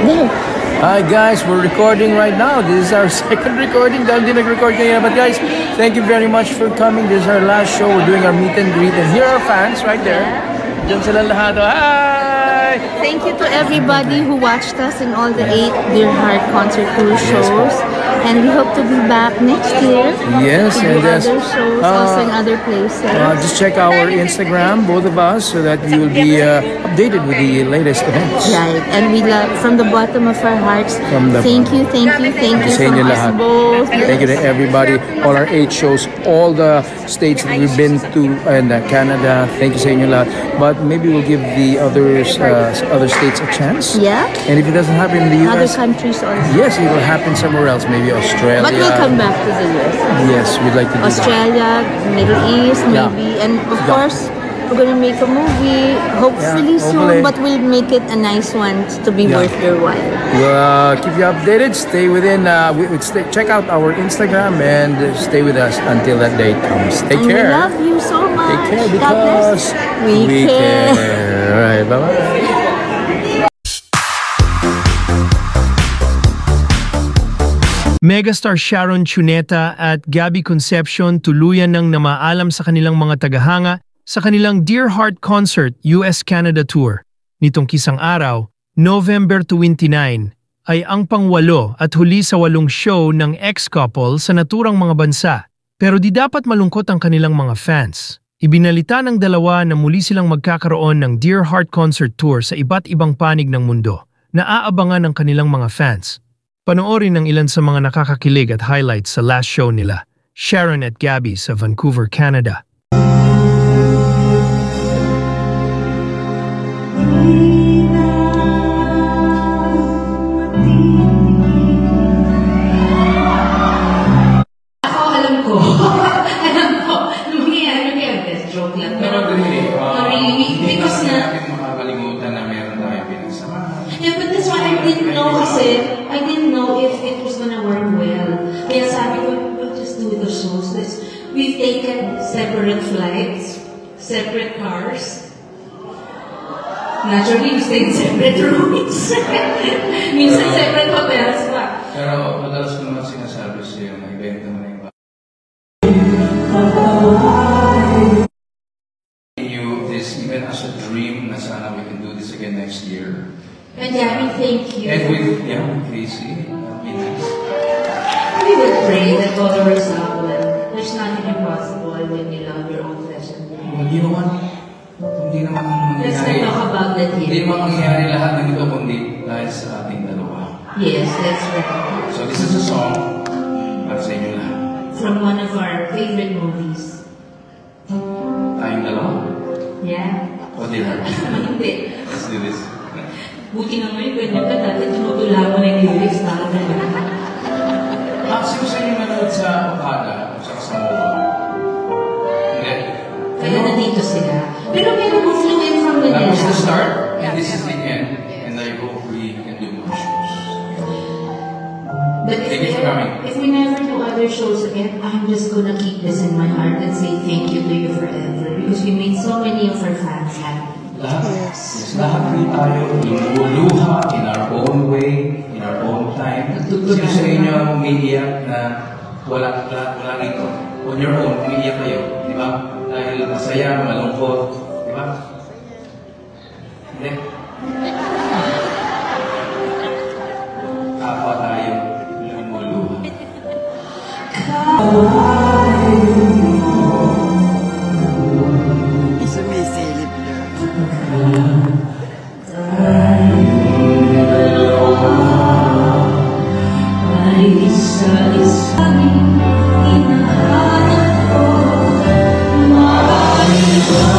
There. Hi guys, we're recording right now. This is our second recording. Dahil din nag-record kanina. But guys, thank you very much for coming. This is our last show. We're doing our meet and greet. And here are fans right there. Diyan sila lahat. Hi! Thank you to everybody who watched us in all the 8 Dear Heart Concert Tour shows. And we hope to be back next year. Yes, to do other shows, also in other places. Just check our Instagram, both of us, so that you will be updated with the latest events. Right, and we love, from the bottom of our hearts, thank you from us both. Thank you to everybody, all our 8 shows, all the states that we've been to, and Canada. Thank you sa inyo lahat. But maybe we'll give the others, other states a chance. Yeah. And if it doesn't happen in the US, other countries also. Yes, it will happen somewhere else, maybe Australia. But we'll come back to the US. Yes, we'd like to do Australia, Middle East, maybe, and of course, we're gonna make a movie, hopefully soon, but we'll make it a nice one to be worth your while. We'll keep you updated. Stay within. Check out our Instagram and stay with us until that day comes. Take care. We love you so much. Take care because we care. All right, bye bye. Megastar Sharon Cuneta at Gabby Concepcion tuluyan ng namaalam sa kanilang mga tagahanga sa kanilang Dear Heart Concert US-Canada Tour. Nitong kisang araw, November 29, ay ang pang-8 at huli sa 8 show ng ex-couple sa naturang mga bansa. Pero di dapat malungkot ang kanilang mga fans. Ibinalita ng dalawa na muli silang magkakaroon ng Dear Heart Concert Tour sa iba't ibang panig ng mundo na aabangan ng kanilang mga fans. Panoorin ang ilan sa mga nakakakilig at highlights sa last show nila, Sharon at Gabby sa Vancouver, Canada. Alam ko, mangyayari best joke lang. Pero really, because na, makakalimutan na meron tayo pinagsama. Yeah, but that's why I didn't know kasi, I didn't know if it was gonna work well. Kaya sabi ko, we'll just do the shows. We've taken separate flights, separate cars. Naturally, we stayed in separate rooms. Minsan separate hotels pa. Pero madalas ko naman sinasabi sa'yo na ibenta mo na yung this even as a dream na sana we can do this again next year. And Gabby, thank you. And with Casey, that'd be nice. We will pray that God will resolve that there's nothing impossible when you love your own flesh and blood. Hindi naman mangyayari. Let's not talk about that here. Hindi naman mangyayari lahat ng ito kundi dahil sa ating dalawa. Yes, that's right. So this is a song para sa inyo lahat. From one of our favorite movies. Tayong dalawa? Yeah. O Dear Heart? Hindi. Let's do this. Buti na ngayon, ganyan ka dati, tinutula mo na yung lyrics na ako naman. Sino sa inyo nanood sa Okada o sa Samoa? Hindi? Kaya nandito sila. Pero meron mo flew in from Manila. That was the start, and this is the end. And I hope we can do more shows. But if we never do other shows again, I'm just gonna keep this in my heart and say thank you to you forever. Because we made so many of our fans happy. Lahat po tayo lumuluha in our own way, in our own time. Sino sa inyo ang umiiyak na wala rito? On your own, umiiyak kayo. Di ba? Dahil masaya, malungkot. Di ba? Hindi. Kapwa tayo lumuluha. Sumisilip na. Ay isa-isang hinahanap ko, maiwas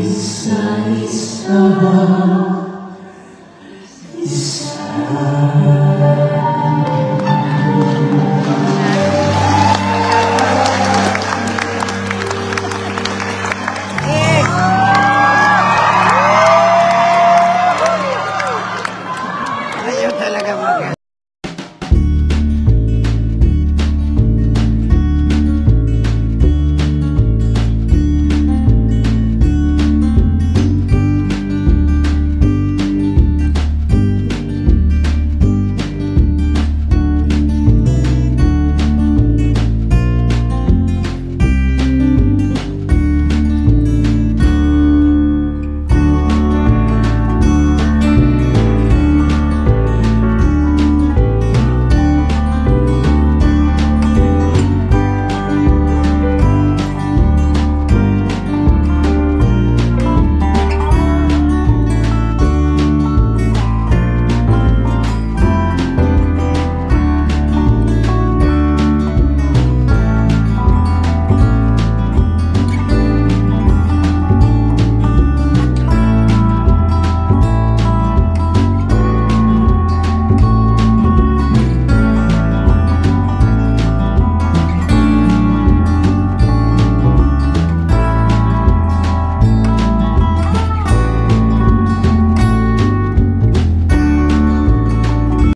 Isa-isa